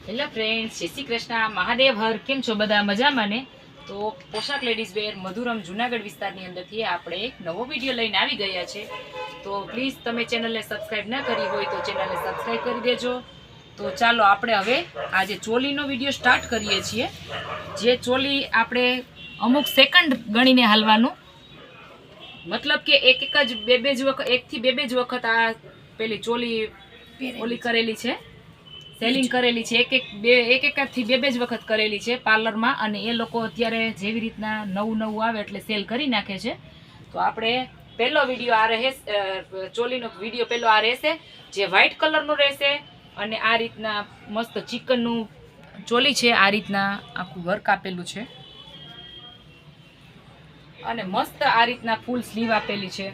Hello friends, જય શ્રી કૃષ્ણ, મહાદેવ હર. કેમ છો બધા? મજામાં ને? તો પોશાક લેડીઝ વેર મધુરમ જુનાગઢ વિસ્તારની અંદરથી આપણે એક નવો વિડીયો લઈને આવી ગયા છે. તો પ્લીઝ તમે ચેનલને સબસ્ક્રાઈબ ન કરી હોય તો ચેનલને સબસ્ક્રાઈબ કરી દેજો. તો ચાલો આપણે હવે આજે ચોલીનો વિડીયો સ્ટાર્ટ કરીએ છીએ. જે ચોલી આપણે અમુક સેકન્ડ ગણીને હાલવાનું, મતલબ કે એક જ બે જ વખત, એકથી બે જ વખત આ પેલી ચોલી ઓલી કરેલી છે, સેલિંગ કરેલી છે. એક થી બે જ વખત કરેલી છે પાર્લરમાં. અને એ લોકો અત્યારે જેવી રીતના નવું આવે એટલે સેલ કરી નાખે છે. તો આપણે પહેલો વિડીયો આ રહે, ચોલીનો વિડીયો પહેલો આ રહેશે, જે વ્હાઈટ કલરનો રહેશે. અને આ રીતના મસ્ત ચિકનનું ચોલી છે. આ રીતના આખું વર્ક આપેલું છે અને મસ્ત આ રીતના ફૂલ સ્લીવ આપેલી છે.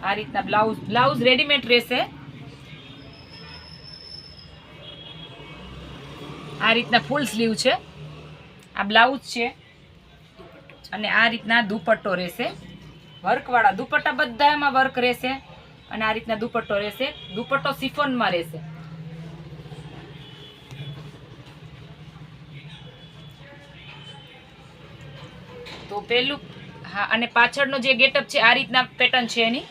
આ રીતના બ્લાઉઝ રેડીમેડ રહેશે. આ રીતના ફૂલ સ્લીવ છે, આ બ્લાઉઝ છે. અને આ રીતના દુપટ્ટો રહેશે, વર્કવાળા દુપટ્ટા, બધામાં વર્ક રહેશે. અને આ રીતના દુપટ્ટો રહેશે. દુપટ્ટો સિફોનમાં રહેશે. તો પેલું, હા, અને પાછળનો જે ગેટઅપ છે આ રીતના પેટર્ન છે એની.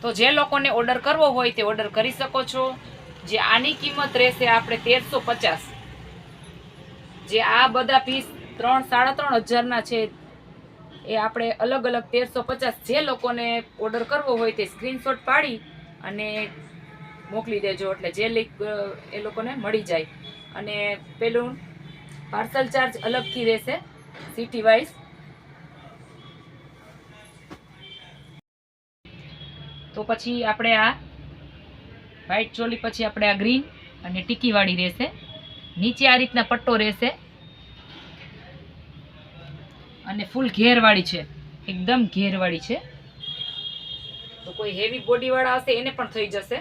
તો જે લોકોને ઓર્ડર કરવો હોય તે ઓર્ડર કરી શકો છો. જે આની કિંમત રહેશે આપણે 1350. જે આ બધા પીસ 3-3.5 હજારના છે એ આપણે અલગ અલગ 1350. જે લોકોને ઓર્ડર કરવો હોય તે સ્ક્રીનશોટ પાડી અને મોકલી દેજો, એટલે જે લિંક એ લોકોને મળી જાય. અને પેલું પાર્સલ ચાર્જ અલગથી રહેશે સિટી વાઇઝ. તો પછી આપણે આ વ્હાઈટ ચોલી પછી આપણે આ ગ્રીન અને ટીકીવાળી રહેશે. નીચે આ રીતના પટ્ટો રહેશે અને ફૂલ ઘેરવાળી છે, એકદમ ઘેરવાળી છે. તો કોઈ હેવી બોડીવાળા હશે એને પણ થઈ જશે.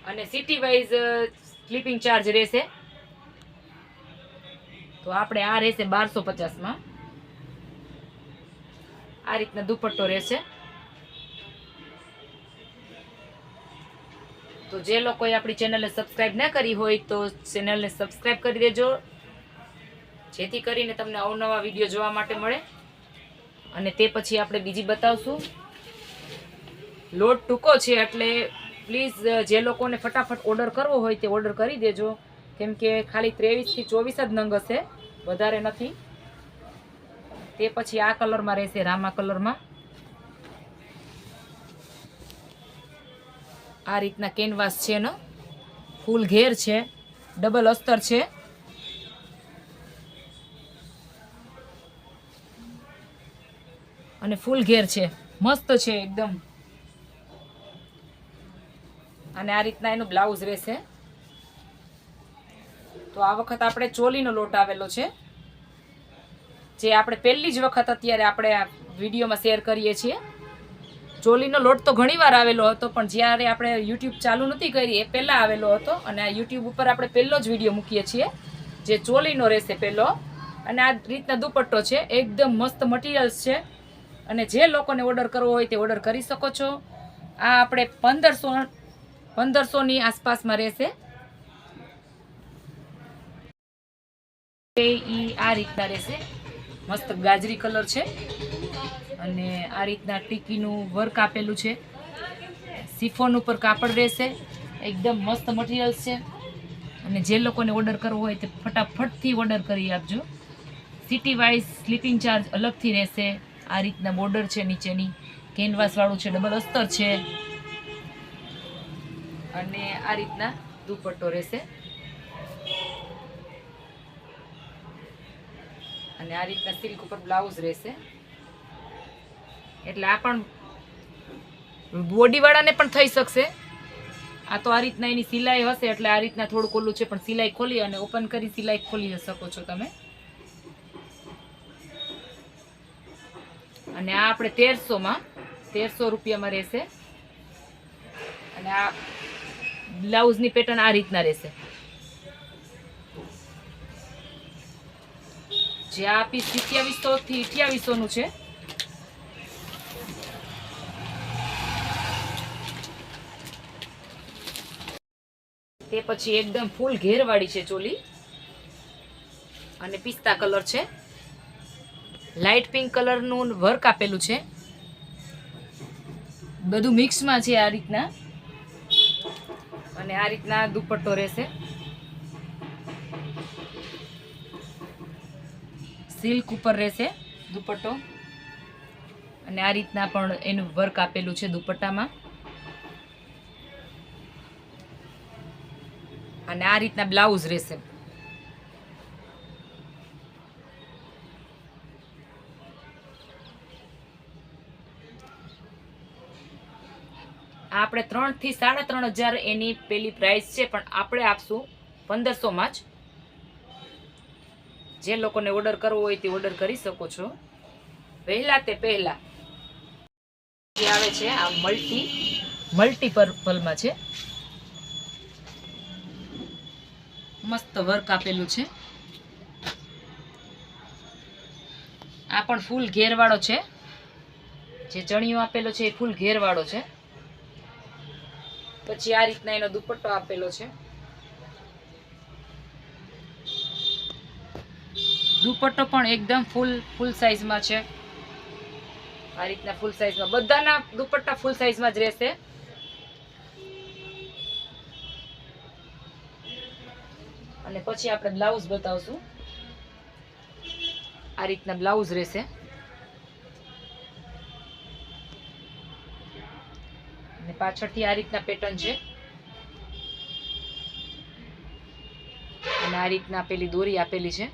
અને સિટી વાઇઝ સ્લીપિંગ ચાર્જ રહેશે. તો આપણે આ રહેશે 1250માં. આ રીતના દુપટ્ટો રહેશે. તો જે લોકોએ આપણી ચેનલને સબસ્ક્રાઇબ ન કરી હોય તો ચેનલને સબસ્ક્રાઇબ કરી દેજો, જેથી કરીને તમને અવનવા વિડીયો જોવા માટે મળે. અને તે પછી આપણે બીજી બતાવશું. લોટ ટૂંકો છે એટલે પ્લીઝ જે લોકોને ફટાફટ ઓર્ડર કરવો હોય તે ઓર્ડર કરી દેજો, કેમ કે ખાલી 23 થી 24 જ નંગ હશે, વધારે નથી. તે પછી આ કલરમાં રહેશે, રામા કલરમાં. આ રીતના કેનવાસ છે એનો, ફૂલ ઘેર છે, ડબલ અસ્તર છે. અને ફૂલ ઘેર છે, મસ્ત છે એકદમ. અને આ રીતના એનું બ્લાઉઝ રહેશે. તો આ વખત આપણે ચોલીનો લોટ આવેલો છે, જે આપણે પહેલી જ વખત અત્યારે આપણે આ વિડીયોમાં શેર કરીએ છીએ. ચોલીનો લોટ તો ઘણીવાર આવેલો હતો, પણ જ્યારે આપણે યુટ્યુબ ચાલુ નથી કરી એ પહેલાં આવેલો હતો. અને આ યુટ્યુબ ઉપર આપણે પહેલો જ વિડીયો મૂકીએ છીએ, જે ચોલીનો રહેશે પહેલો. અને આ રીતના દુપટ્ટો છે, એકદમ મસ્ત મટીરિયલ્સ છે. અને જે લોકોને ઓર્ડર કરવો હોય તે ઓર્ડર કરી શકો છો. આ આપણે 1500ની આસપાસમાં રહેશે. આ રીતના રહેશે, મસ્ત ગાજરી કલર છે. અને આ રીતના ટીકીનું વર્ક આપેલું છે. સિફોન ઉપર કાપડ રહેશે, એકદમ મસ્ત મટીરિયલ્સ છે. અને જે લોકોને ઓર્ડર કરવો હોય તે ફટાફટથી ઓર્ડર કરી આપજો. સિટી વાઇઝ સ્લીપિંગ ચાર્જ અલગથી રહેશે. આ રીતના બોર્ડર છે નીચેની, કેનવાસવાળું છે, ડબલ અસ્તર છે. અને આ રીતના દુપટ્ટો રહેશે. અને આ રીતના સિલ્ક ઉપર બ્લાઉઝ રહેશે. એટલે આ પણ બોડીવાળાને પણ થઈ શકશે. આ તો આ રીતના એની સિલાઈ હશે એટલે આ રીતના થોડુંક ઓલું છે, પણ સિલાઈ ખોલી અને ઓપન કરી સિલાઈ ખોલી શકો છો તમે. અને આ આપણે 1300 રૂપિયામાં રહેશે. અને આ બ્લાઉઝની પેટર્ન આ રીતના રહેશે. જે આ પીસ 2700 થી 2800 નું છે. તે પછી એકદમ ફૂલ ઘેરવાળી છે ચોલી, અને પિસ્તા કલર છે, લાઇટ પિંક કલરનું વર્ક આપેલું છે, બધું મિક્સમાં છે આ રીતના. અને આ રીતના દુપટ્ટો રહેશે, સિલ્ક ઉપર રહેશે દુપટ્ટો, અને આ રીતના પણ એનું વર્ક આપેલું છે દુપટ્ટામાં. અને આ રીતના બ્લાઉઝ રહેશે. આપણે 3 થી 3.5 એની પેલી પ્રાઇસ છે, પણ આપણે આપશું 1500માં જ. જે લોકોને ઓર્ડર કરવો હોય તે ઓર્ડર કરી શકો છો. પહેલા તે પહેલા જે આવે છે આ મલ્ટીપર્પલમાં છે, મસ્ત વર્ક આપેલું છે. આ પણ ફૂલ ઘેરવાળો છે, જે ચણિયો આપેલો છે એ ફૂલ ઘેરવાળો છે. પછી આ રીતના એનો દુપટ્ટો આપેલો છે. દુપટ્ટો પણ એકદમ ફૂલ સાઈઝમાં છે. આ રીતના ફૂલ સાઈઝમાં, બધાના દુપટ્ટા ફૂલ સાઈઝમાં જ રહેશે. અને પછી આપણે બ્લાઉઝ બતાવશું. આ રીતના બ્લાઉઝ રહેશે. અને પાછળથી આ રીતના પેટર્ન છે, અને આ રીતના પેલી દોરી આપેલી છે.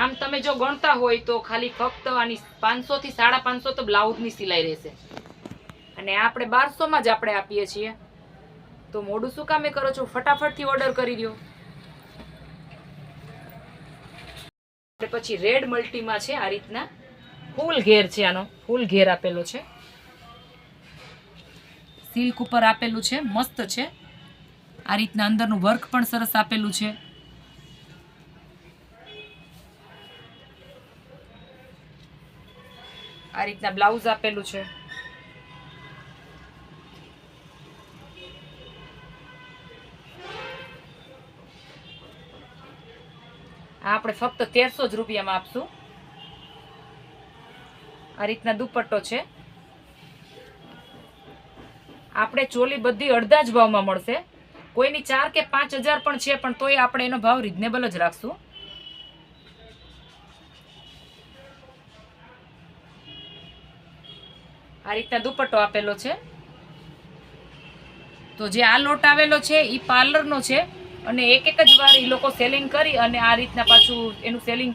આમ તમે જો ગણતા હોય તો ખાલી ફક્ત આની 500 થી 550 તો બ્લાઉઝની સિલાઈ રહેશે, અને આપણે 1200માં જ આપણે આપીએ છીએ. તો મોડું શું કામે કરો છો? ફટાફટથી ઓર્ડર કરી દો. પછી રેડ મલ્ટીમાં છે, આ રીતના ફૂલ ઘેર છે, આનો ફૂલ ઘેર આપેલો છે, સિલ્ક ઉપર આપેલું છે, મસ્ત છે. આ રીતના અંદરનું વર્ક પણ સરસ આપેલું છે. આ રીતના બ્લાઉઝ આપેલું છે. આ આપણે ફક્ત 1300 જ રૂપિયામાં આપશું. આ રીતના દુપટ્ટો છે. આપણે ચોલી બધી અડધા જ ભાવમાં મળશે. કોઈની 4 કે 5000 પણ છે, પણ તોય આપણે એનો ભાવ રિઝનેબલ જ રાખશું. આ રીતના દુપટ્ટો આપેલો છે. તો જે આ લોટ આવેલો છે એ પાર્લરનો છે, અને એક જ વાર એ લોકો સેલિંગ કરી અને આ રીતના પાછું એનું સેલિંગ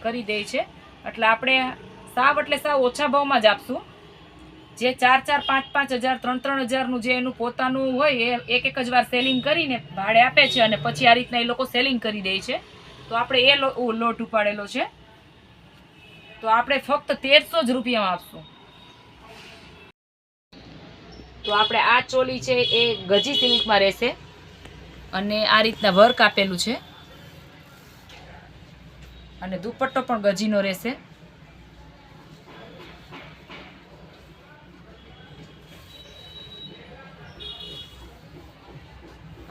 કરી દે છે. એટલે આપણે સાવ ઓછા ભાવમાં જ આપશું. જે 4-4, 5-5 હજાર, 3-3 હજારનું જે એનું પોતાનું હોય એ એક જ વાર સેલિંગ કરીને ભાડે આપે છે, અને પછી આ રીતના એ લોકો સેલિંગ કરી દે છે. તો આપણે એ લોટ ઉપાડેલો છે, તો આપણે ફક્ત 1300 જ રૂપિયામાં આપશું. તો આપણે આ ચોલી છે એ ગજી સિલ્કમાં રહેશે, અને આ રીતના વર્ક આપેલું છે, અને દુપટ્ટો પણ ગજીનો રહેશે.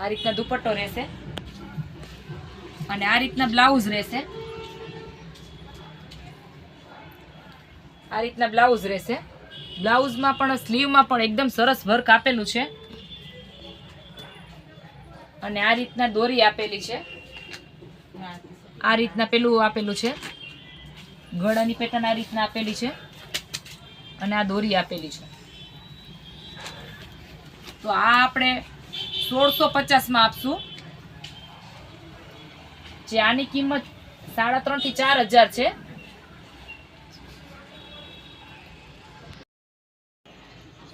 આ રીતના દુપટ્ટો રહેશે, અને આ રીતના બ્લાઉઝ રહેશે. આ રીતના બ્લાઉઝ રહેશે. બ્લાઉઝમાં પણ સ્લીવમાં પણ એકદમ સરસ વર્ક આપેલું છે, અને આ રીતના દોરી આપેલી છે. આ રીતના પેલું આપેલું છે, ગળાની પેટર્ન આ રીતના આપેલી છે, અને આ દોરી આપેલી છે. તો આ આપણે 1650માં આપશું. જે આની કિંમત 3.5 થી 4000 છે.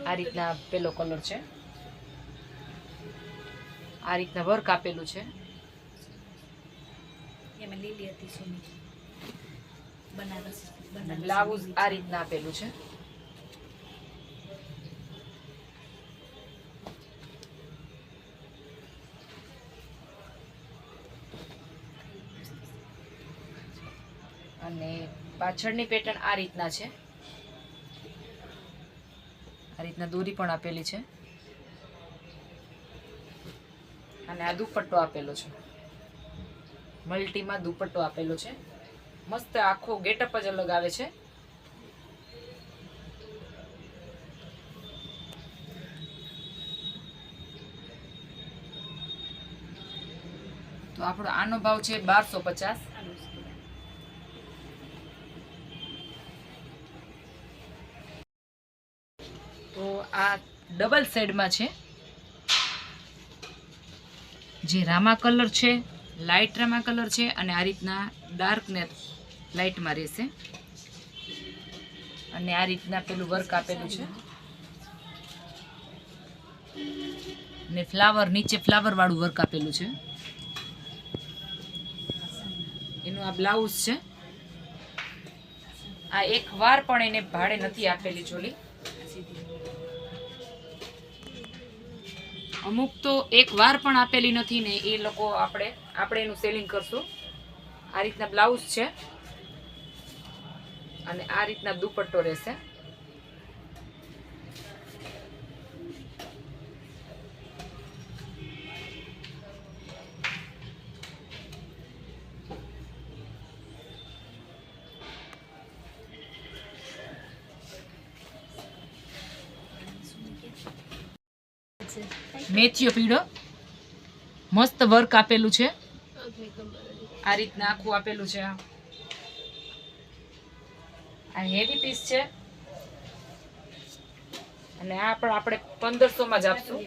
આ રીતના પેલો કલર છે, આ રીતના વર્ક આપેલું છે. એમાં લીલી હતી સોની બનારસ. બ્લાઉઝ આ રીતના આપેલું છે. અને પાછળની પેટર્ન આ રીતના છે. આ રીતના દોરી પણ આપેલી છે. અને આ દુપટ્ટો આપેલો છે, મલ્ટીમાં દુપટ્ટો આપેલો છે, મસ્ત આખો ગેટઅપ જ અલગ આવે છે. તો આપણો આનો ભાવ છે 1250. તો આ ડબલ શેડમાં છે, જે રામા કલર છે, લાઇટ રામા કલર છે, અને આ રીતના ડાર્ક ને લાઇટમાં રહેશે. અને આ રીતના પેલું વર્ક આપેલું છે, ને ફ્લાવર નીચે ફ્લાવર વાળું વર્ક આપેલું છે. એનું આ બ્લાઉઝ છે. આ એક વાર પણ એને ભાડે નથી આપેલી ચોલી. અમુક તો એક વાર પણ આપેલી નથી ને એ લોકો આપણે એનું સેલિંગ કરશું. આ રીતના બ્લાઉઝ છે અને આ રીતના દુપટ્ટો રહેશે. મેથીઓ પીળો મસ્ત વર્ક આપેલું છે, આ રીતના આખું આપેલું છે. આ હેવી પીસ છે અને આ પણ આપણે 1500 માં જ આપશું.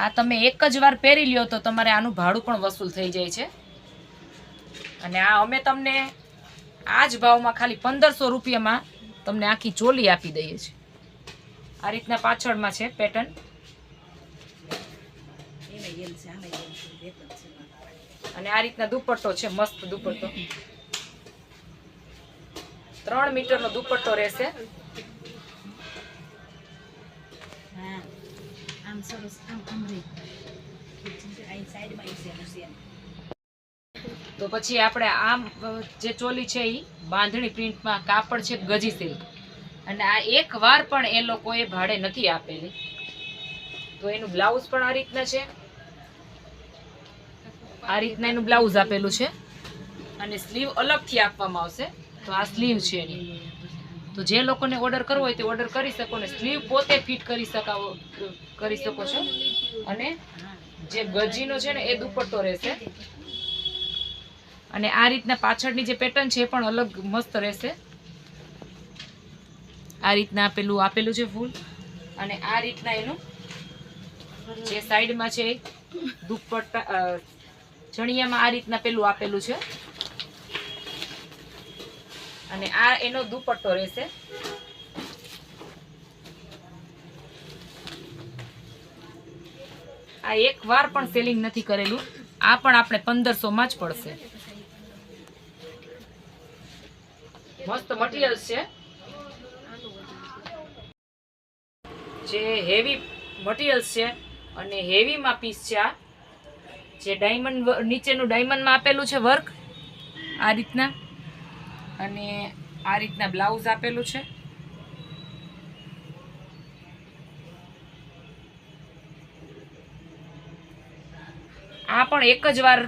આ તમે એક જ વાર પહેરી લ્યો તો તમારે આનું ભાડું પણ વસૂલ થઈ જાય છે. અને આ અમે તમને આ જ ભાવમાં ખાલી 1500 રૂપિયામાં તમને આખી ચોલી આપી દઈએ છીએ. આ રીતના પાછળમાં છે પેટર્ન. અને આ રીતના દુપટ્ટો છે, મસ્ત દુપટ્ટો. 3 મીટરનો દુપટ્ટો રહેશે. તો પછી આપણે આમ જે ચોલી છે એ બાંધણી પ્રિન્ટમાં કાપડ છે ગજી સિલ્ક, અને આ એક વાર પણ એ લોકોએ ભાડે નથી આપેલી. તો એનું બ્લાઉઝ પણ આ રીતના છે, આ રીતના એનું બ્લાઉઝ આપેલું છે અને સ્લીવ અલગથી આપવામાં આવશે. તો આ સ્લીવ છે એની. તો જે લોકોને ઓર્ડર કરવો હોય તે ઓર્ડર કરી શકો ને સ્લીવ પોતે ફિટ કરી શકો છો. અને જે ગજીનો છે ને એ દુપટ્ટો રહેશે. અને આ રીતના પાછળની જે પેટર્ન છે એ પણ અલગ મસ્ત રહેશે. આ રીતના પેલું આપેલું છે ફૂલ. અને આ રીતના એનું જે સાઈડમાં છે દુપટ્ટા ચણિયામાં આ રીતના પેલું આપેલું છે. અને આ એનો દુપટ્ટો રહેશે. આ એક વાર પણ સેલિંગ નથી કરેલું. આ પણ આપણે 1500 માં જ પડશે. મસ્ત મટીરિયલ છે, જે હેવી મટીરિયલ છે અને હેવીમાં પીસ છે. આ જે ડાયમંડ નીચેનું ડાયમંડમાં આપેલું છે વર્ક આ રીતના. અને આ રીતના બ્લાઉઝ આપેલું છે. આ પણ એક જ વાર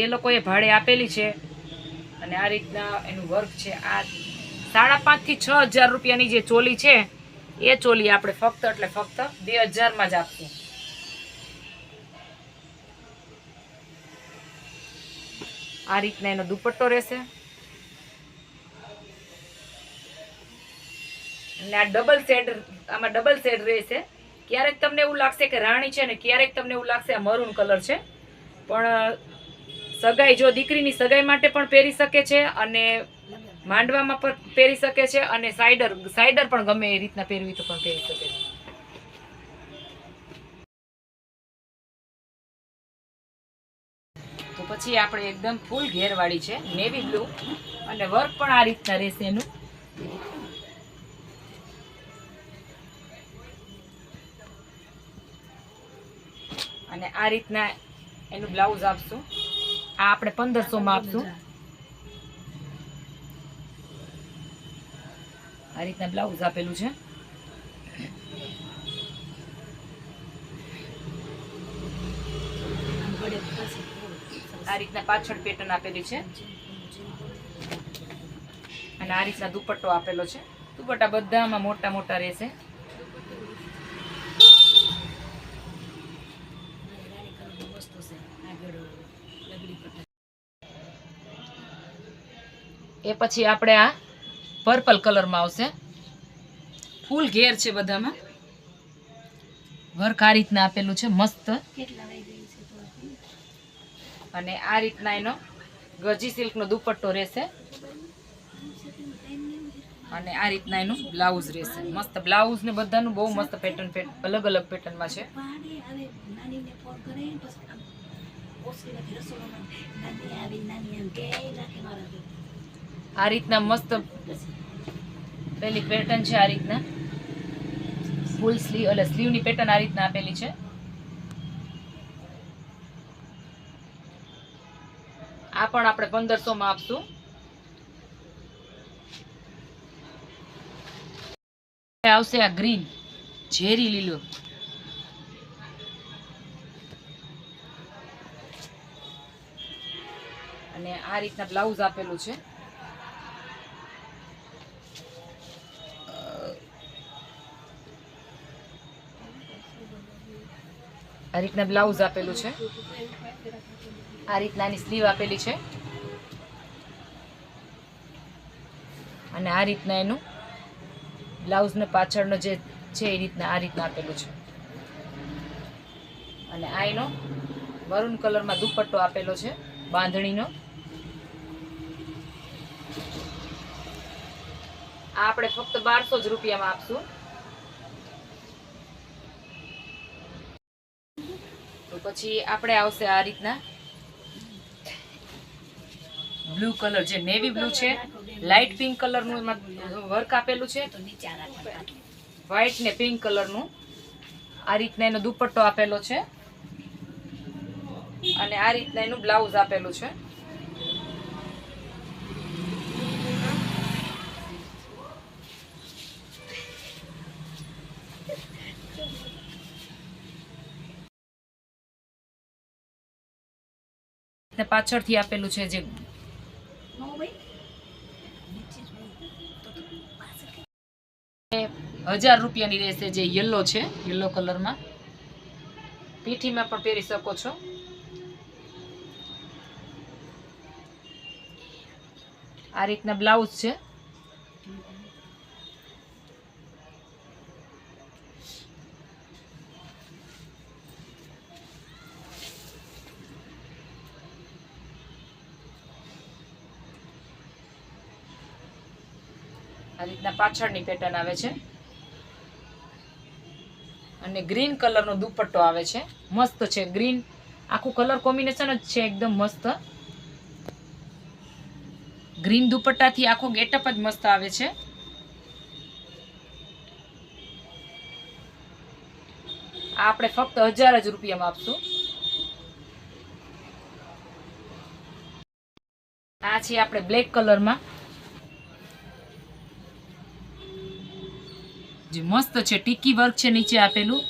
એ લોકોએ ભાડે આપેલી છે. અને આ રીતના એનું વર્ક છે. આ 5,500 થી 6,000 રૂપિયાની જે ચોલી છે એ ચોલી આપણે ફક્ત 2,000 માં જ આપશું. આ રીતના એનો દુપટ્ટો રહેશે. અને આ આમાં ડબલ શેડ રહેશે. ક્યારેક તમને એવું લાગશે કે રાણી છે ને ક્યારેક તમને એવું લાગશે આ મરૂન કલર છે. પણ સગાઈ જો દીકરીની સગાઈ માટે પણ પહેરી શકે છે અને માંડવામાં પણ પહેરી શકે છે અને સાઈડર પણ ગમે એ રીતના પહેરવી તો પણ પહેરી શકે છે. તો પછી આપણે એકદમ ફૂલ ઘેરવાળી છે નેવી બ્લુ અને વર્ક પણ આ રીતના રહેશે એનું. અને આ રીતના એનું બ્લાઉઝ આપશું. આ આપણે 1500 માં આપશું. આ રીતના બ્લાઉઝ આપેલું છે. આ રીતના પાછળ પેટર્ન આપેલી છે અને આ રીતના દુપટ્ટો આપેલો છે. દુપટ્ટા બધામાં મોટા મોટા રહેશે. એ પછી આપણે આ પર્પલ કલરમાં આવશે. ફૂલ ઘેર છે, બધામાં વર્ક આ રીતના આપેલું છે મસ્ત. અને આ રીતના એનો ગજી સિલ્કનો દુપટ્ટો રહેશે અને આ રીતના એનું બ્લાઉઝ રહેશે. મસ્ત બ્લાઉઝ ને બધાનું બહુ મસ્ત પેટર્ન અલગ અલગ પેટર્નમાં છે. આ રીતના મસ્ત પેલી પેટર્ન છે. આ રીતના ફૂલ સ્લીવ એટલે સ્લીવની પેટર્ન આ રીતના આપેલી છે. આ પણ આપણે 1500 માં આપશું. આવશે આ ગ્રીન ઝેરી લીલો અને આ રીતના બ્લાઉઝ આપેલું છે. આ રીતના બ્લાઉઝ આપેલું છે. આ રીતનાની સ્લીવ આપેલી છે અને આ રીતના એનું બ્લાઉઝ ને પાછળનો જે છે એ રીતના આ રીતના આપેલું છે. અને આ એનો મરૂન કલરમાં દુપટ્ટો આપેલો છે બાંધણીનો. આ આપણે ફક્ત 1200 જ રૂપિયામાં આપશું. તો પછી આપણે આવશે આ રીતના બ્લુ કલર, જે નેવી બ્લુ છે, લાઇટ પિંક કલરનું એમાં વર્ક આપેલું છે, વ્હાઈટ ને પિંક કલરનું. આ રીતના એનો દુપટ્ટો આપેલો છે અને આ રીતના એનું બ્લાઉઝ આપેલું છે. પાછળથી આપેલું છે જે 1000 રૂપિયાની રહેશે, જે યલો છે, યલો કલરમાં. પીઠીમાં પણ પહેરી શકો છો. આ રીતના બ્લાઉઝ છે. આ રીતના પાછળની પેટર્ન આવે છે અને ગ્રીન કલરનો દુપટ્ટો આવે છે. મસ્ત છે ગ્રીન, આખું કલર કોમ્બિનેશન જ છે એકદમ મસ્ત. ગ્રીન દુપટ્ટાથી આખો ગેટઅપ જ મસ્ત આવે છે. આ આપણે ફક્ત 1000 જ રૂપિયામાં આપશું. આ છે આપણે બ્લેક કલરમાં, જે મસ્ત છે. ટીકી વર્ક છે નીચે આપેલું,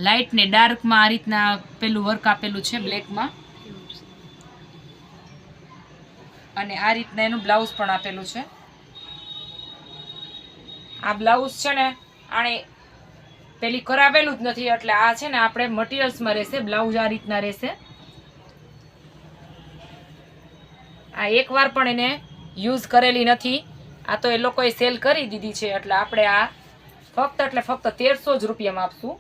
લાઇટ ને ડાર્કમાં આ રીતના પેલું વર્ક આપેલું છે બ્લેકમાં. અને આ રીતના એનું બ્લાઉઝ પણ આપેલું છે. આ બ્લાઉઝ છે ને આણે પેલી કરાવેલું જ નથી, એટલે આ છે ને આપણે મટીરિયલ્સમાં રહેશે. બ્લાઉઝ આ રીતના રહેશે. આ એકવાર પણ એને યુઝ કરેલી નથી. આ તો એ લોકોએ સેલ કરી દીધી છે, એટલે આપણે આ ફક્ત 1300 જ રૂપિયામાં આપશું.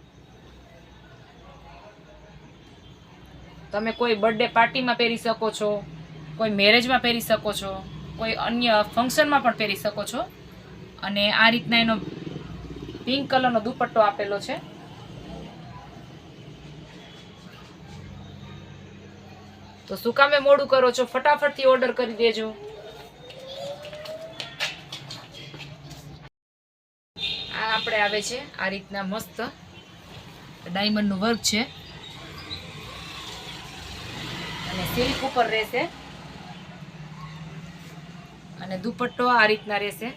તમે કોઈ બર્થડે પાર્ટીમાં પહેરી શકો છો, કોઈ મેરેજમાં પહેરી શકો છો, કોઈ અન્ય ફંક્શનમાં પણ પહેરી શકો છો. અને આ રીતના એનો પિંક કલરનો દુપટ્ટો આપેલો છે. તો શું કામે મોડું કરો છો? ફટાફટથી ઓર્ડર કરી દેજો. આ આપણે આવે છે આ રીતના મસ્ત ડાયમંડનું વર્ક છે અને સિલ્ક ઉપર રહેશે અને દુપટ્ટો આ રીતના રહેશે.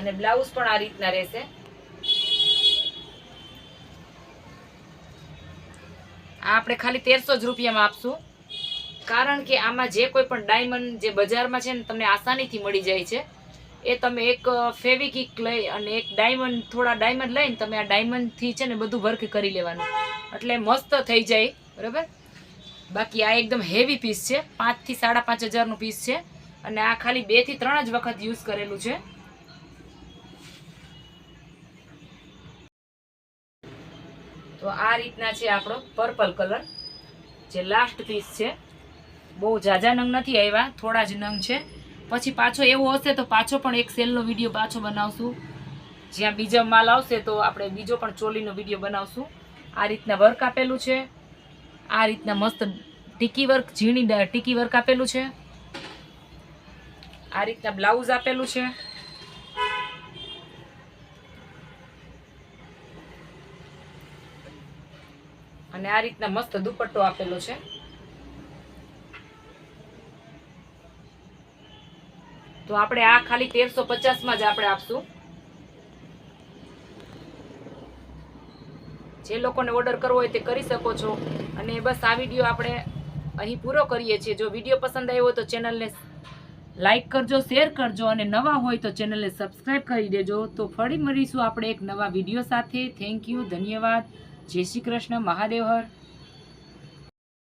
અને બ્લાઉઝ પણ આ રીતના રહેશે. આ આપણે ખાલી 1300 જ રૂપિયામાં આપશું, કારણ કે આમાં જે કોઈ પણ ડાયમંડ જે બજારમાં છે ને તમને આસાનીથી મળી જાય છે, એ તમે એક ફેવિકિક લઈ અને એક ડાયમંડ, થોડા ડાયમંડ લઈને તમે આ ડાયમંડથી છે ને બધું વર્ક કરી લેવાનું, એટલે મસ્ત થઈ જાય. બરાબર. બાકી આ એકદમ હેવી પીસ છે, 5 થી 5.5 હજારનું પીસ છે, અને આ ખાલી 2 થી 3 જ વખત યુઝ કરેલું છે. તો આ રીતના છે આપણો પર્પલ કલર, જે લાસ્ટ પીસ છે. બહુ ઝાઝા નંગ નથી આવ્યા, થોડા જ નંગ છે. પછી પાછો એવું હશે તો પાછો પણ એક સેલનો વિડીયો પાછો બનાવશું, જ્યાં બીજો માલ આવશે તો આપણે બીજો પણ ચોલીનો વિડીયો બનાવશું. આ રીતના વર્ક આપેલું છે, આ રીતના મસ્ત ટીકી વર્ક, ઝીણી ટીકી વર્ક આપેલું છે. આ રીતના બ્લાઉઝ આપેલું છે. અને આ રીતના મસ્ત દુપટ્ટો આપેલો છે. તો આપણે આ ખાલી 1350 જ આપણે આપશું. જે લોકોને ઓર્ડર કરવો હોય તે કરી શકો છો. અને બસ આ વિડીયો આપણે અહીં પૂરો કરીએ છીએ. જો વિડીયો પસંદ આવ્યો હોય તો ચેનલને લાઈક કરજો, શેર કરજો, અને નવા હોય તો ચેનલને સબસ્ક્રાઈબ કરી દેજો. તો ફરી મળીશું આપણે એક નવા વિડીયો સાથે. થેન્ક યુ, ધન્યવાદ, જય શ્રી કૃષ્ણ, મહાદેવ હર.